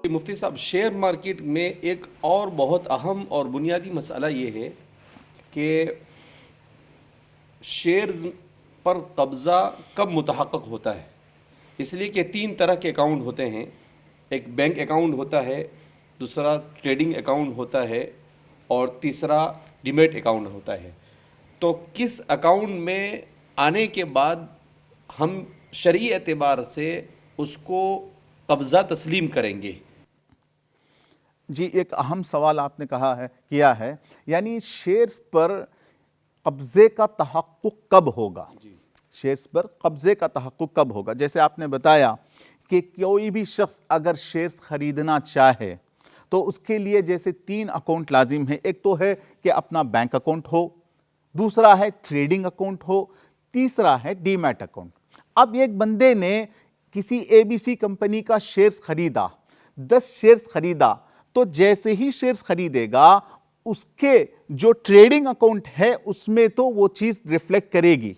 مفتی صاحب، share market میں ایک اور بہت اہم اور بنیادی مسئلہ یہ ہے کہ شیئرز پر قبضہ کب متحقق ہوتا ہے. اس لیے کہ 3 طرح کے اکاؤنٹ ہوتے ہیں. ایک بینک اکاؤنٹ ہوتا ہے، دوسرا ٹریڈنگ اکاؤنٹ ہوتا ہے، اور تیسرا ڈیمیٹ اکاؤنٹ ہوتا ہے. تو کس اکاؤنٹ میں آنے کے بعد ہم شرعی اعتبار سے اس کو قبضہ تسلیم کریں گے؟ جی، ایک اہم سوال آپ نے کیا ہے، یعنی شیئرز پر قبضے کا تحقق کب ہوگا؟ شیئرز پر قبضے کا تحقق کب ہوگا؟ جیسے آپ نے بتایا کہ کوئی بھی شخص اگر شیئرز خریدنا چاہے تو اس کے لیے جیسے 3 اکاؤنٹ لازم ہے. ایک تو ہے کہ اپنا بینک اکاؤنٹ ہو، دوسرا ہے ٹریڈنگ اکاؤنٹ ہو، تیسرا ہے ڈیمیٹ اکاؤنٹ. اب ایک بندے نے کسی ABC کمپنی کا شیئرز خریدا، 10 شیئرز خریدا، تو جیسے ہی شیئرز خریدے گا اس کے جو ٹریڈنگ اکاؤنٹ ہے اس میں تو وہ چیز ریفلیکٹ کرے گی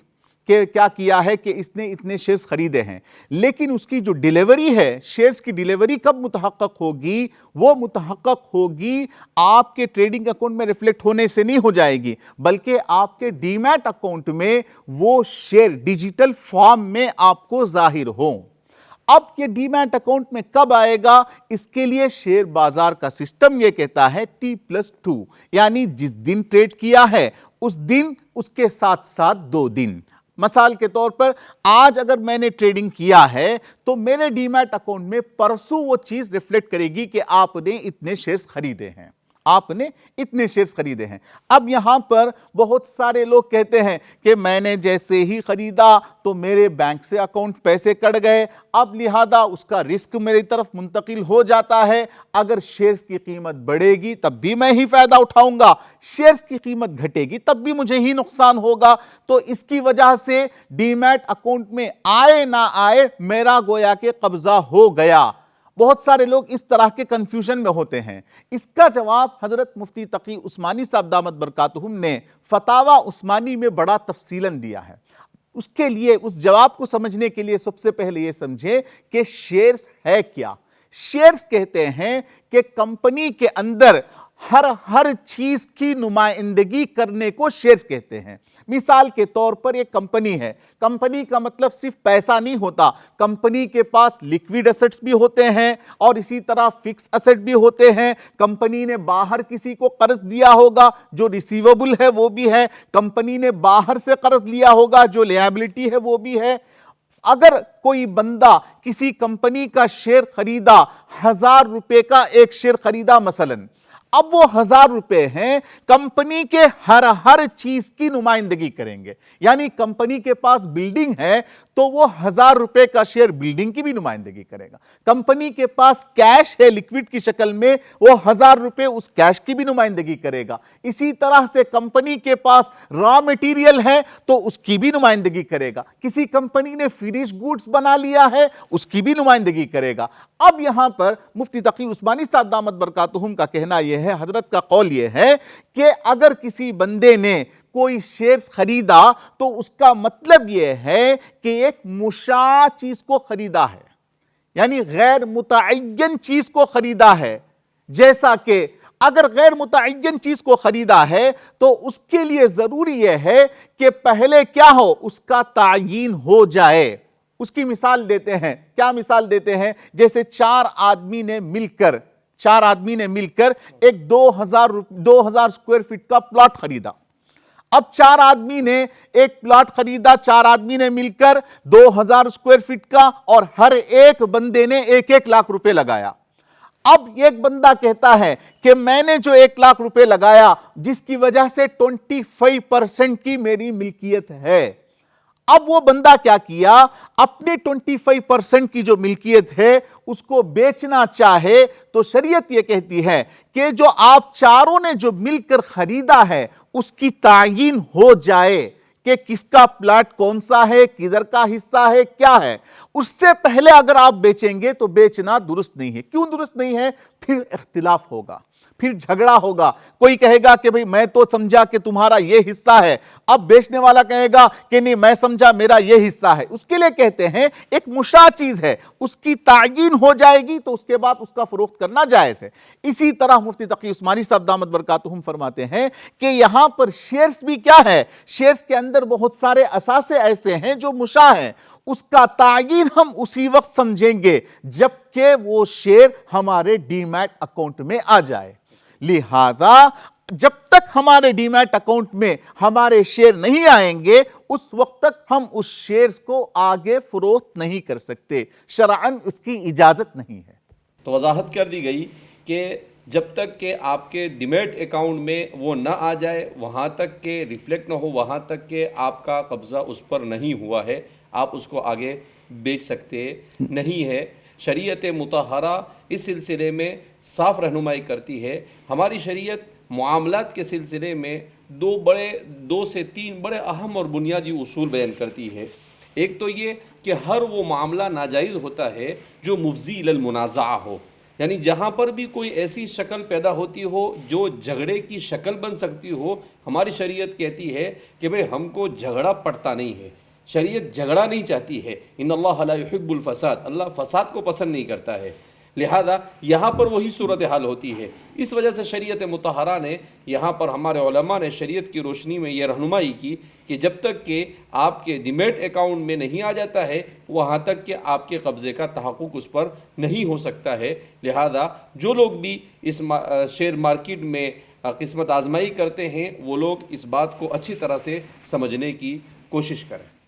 کہ کیا ہے کہ اس نے اتنے شیئرز خریدے ہیں. لیکن اس کی جو ڈیلیوری ہے، شیئرز کی ڈیلیوری کب متحقق ہوگی؟ وہ متحقق ہوگی آپ کے ٹریڈنگ اکاؤنٹ میں ریفلیکٹ ہونے سے نہیں ہو جائے گی، بلکہ آپ کے ڈیمیٹ اکاؤنٹ میں وہ شیئر ڈیجیٹل فارم میں آپ کو ظاہر ہوں. اب یہ ڈیمیٹ اکاؤنٹ میں کب آئے گا؟ اس کے لیے شیئر بازار کا سسٹم یہ کہتا ہے T+2، یعنی جس دن ٹریڈ کیا ہے اس دن اس کے ساتھ ساتھ 2 دن. مثال کے طور پر آج اگر میں نے ٹریڈنگ کیا ہے تو میرے ڈیمیٹ اکاؤنٹ میں پرسوں وہ چیز ریفلیکٹ کرے گی کہ آپ نے اتنے شیئرز خریدے ہیں، آپ نے اتنے شیئرز خریدے ہیں. اب یہاں پر بہت سارے لوگ کہتے ہیں کہ میں نے جیسے ہی خریدا تو میرے بینک سے اکاؤنٹ پیسے کٹ گئے، اب لہذا اس کا رسک میری طرف منتقل ہو جاتا ہے. اگر شیئرز کی قیمت بڑھے گی تب بھی میں ہی فائدہ اٹھاؤں گا، شیئرز کی قیمت گھٹے گی تب بھی مجھے ہی نقصان ہوگا. تو اس کی وجہ سے ڈیمیٹ اکاؤنٹ میں آئے نہ آئے میرا گویا کہ قبضہ ہو گیا. بہت سارے لوگ اس طرح کے کنفیوژن میں ہوتے ہیں. اس کا جواب حضرت مفتی تقی عثمانی صاحب دامت برکاتہم نے فتاوی عثمانی میں بڑا تفصیلاً دیا ہے. اس کے لیے اس جواب کو سمجھنے کے لیے سب سے پہلے یہ سمجھیں کہ شیئرز ہے کیا. شیئرز کہتے ہیں کہ کمپنی کے اندر ہر چیز کی نمائندگی کرنے کو شیئرز کہتے ہیں. مثال کے طور پر ایک کمپنی ہے، کمپنی کا مطلب صرف پیسہ نہیں ہوتا، کمپنی کے پاس لیکویڈ ایسٹس بھی ہوتے ہیں اور اسی طرح فکس ایسٹ بھی ہوتے ہیں. کمپنی نے باہر کسی کو قرض دیا ہوگا جو ریسیویبل ہے وہ بھی ہے، کمپنی نے باہر سے قرض لیا ہوگا جو لائبلٹی ہے وہ بھی ہے. اگر کوئی بندہ کسی کمپنی کا شیئر خریدا، 1000 روپے کا ایک شیئر خریدا مثلاً، اب وہ 1000 روپے ہیں، کمپنی کے ہر چیز کی نمائندگی کریں گے. یعنی کمپنی کے پاس بلڈنگ ہے تو وہ 1000 روپے کا شیئر بلڈنگ کی بھی نمائندگی کرے گا. کمپنی کے پاس کیش ہے لیکوڈ کی شکل میں، وہ 1000 روپے اس کیش کی بھی نمائندگی کرے گا. اسی طرح سے کمپنی کے پاس را مٹیریل ہے تو اس کی بھی نمائندگی کرے گا. کسی کمپنی نے فنش گوڈز بنا لیا ہے اس کی بھی نمائندگی کرے گا. اب یہاں پر مفتی تقی عثمانی صاحب دامت برکاتہم کا کہنا یہ ہے، حضرت کا قول یہ ہے کہ اگر کسی بندے نے کوئی شیئرز خریدا تو اس کا مطلب یہ ہے کہ ایک مشاع چیز کو خریدا ہے، یعنی غیر متعین چیز کو خریدا ہے. جیسا کہ اگر غیر متعین چیز کو خریدا ہے تو اس کے لیے ضروری یہ ہے کہ پہلے کیا ہو، اس کا تعیین ہو جائے. اس کی مثال دیتے ہیں. کیا مثال دیتے ہیں؟ جیسے 4 آدمی نے مل کر ایک 2000 سکوئر فٹ کا پلاٹ خریدا. اب 4 آدمی نے ایک پلاٹ خریدا، 4 آدمی نے مل کر 2000 سکوئر فٹ کا، اور ہر ایک بندے نے 1 لاکھ روپے لگایا. اب ایک بندہ کہتا ہے کہ میں نے جو 1 لاکھ روپے لگایا جس کی وجہ سے 25% کی میری ملکیت ہے. اب وہ بندہ کیا کیا، اپنے 25% کی جو ملکیت ہے اس کو بیچنا چاہے تو شریعت یہ کہتی ہے کہ جو آپ چاروں نے جو مل کر خریدا ہے اس کی تعیین ہو جائے کہ کس کا پلاٹ کون سا ہے، کدھر کا حصہ ہے، کیا ہے. اس سے پہلے اگر آپ بیچیں گے تو بیچنا درست نہیں ہے. کیوں درست نہیں ہے؟ پھر اختلاف ہوگا، پھر جھگڑا ہوگا. کوئی کہے گا کہ بھئی میں تو سمجھا کہ تمہارا یہ حصہ ہے, اب بیچنے والا کہے گا کہ نہیں میں سمجھا میرا یہ حصہ ہے. اس کے لیے کہتے ہیں ایک مشاع چیز ہے, اس کی تعیین ہو جائے گی تو اس کے بعد اس کا فروخت کرنا جائز ہے. اسی طرح مفتی تقی عثمانی صاحب دامت برکاتہم فرماتے ہیں کہ یہاں پر شیئرز بھی کیا ہے, شیئرز کے اندر بہت سارے اثاثے ایسے ہیں جو مشاع ہیں, اس کا تعین ہم اسی وقت سمجھیں گے جبکہ وہ شیئر ہمارے ڈی میٹ اکاؤنٹ میں آ جائے. لہذا جب تک ہمارے ڈی میٹ اکاؤنٹ میں ہمارے شیئر نہیں آئیں گے اس وقت تک ہم اس شیئرز کو آگے فروخت نہیں کر سکتے, شرعاً اس کی اجازت نہیں ہے. تو وضاحت کر دی گئی کہ جب تک کہ آپ کے ڈیمیٹ اکاؤنٹ میں وہ نہ آ جائے, وہاں تک کہ ریفلیکٹ نہ ہو, وہاں تک کہ آپ کا قبضہ اس پر نہیں ہوا ہے, آپ اس کو آگے بیچ سکتے نہیں ہے. شریعت مطہرہ اس سلسلے میں صاف رہنمائی کرتی ہے. ہماری شریعت معاملات کے سلسلے میں دو سے تین بڑے اہم اور بنیادی اصول بیان کرتی ہے. ایک تو یہ کہ ہر وہ معاملہ ناجائز ہوتا ہے جو مفضی الی المنازعہ ہو, یعنی جہاں پر بھی کوئی ایسی شکل پیدا ہوتی ہو جو جھگڑے کی شکل بن سکتی ہو, ہماری شریعت کہتی ہے کہ بھئی ہم کو جھگڑا پڑتا نہیں ہے, شریعت جھگڑا نہیں چاہتی ہے. ان اللہ لا يحب الفساد, اللہ فساد کو پسند نہیں کرتا ہے. لہذا یہاں پر وہی صورتحال ہوتی ہے. اس وجہ سے شریعت مطہرہ نے یہاں پر ہمارے علماء نے شریعت کی روشنی میں یہ رہنمائی کی کہ جب تک کہ آپ کے ڈیمیٹ اکاؤنٹ میں نہیں آ جاتا ہے وہاں تک کہ آپ کے قبضے کا تحقق اس پر نہیں ہو سکتا ہے. لہذا جو لوگ بھی اس شیئر مارکیٹ میں قسمت آزمائی کرتے ہیں وہ لوگ اس بات کو اچھی طرح سے سمجھنے کی کوشش کریں.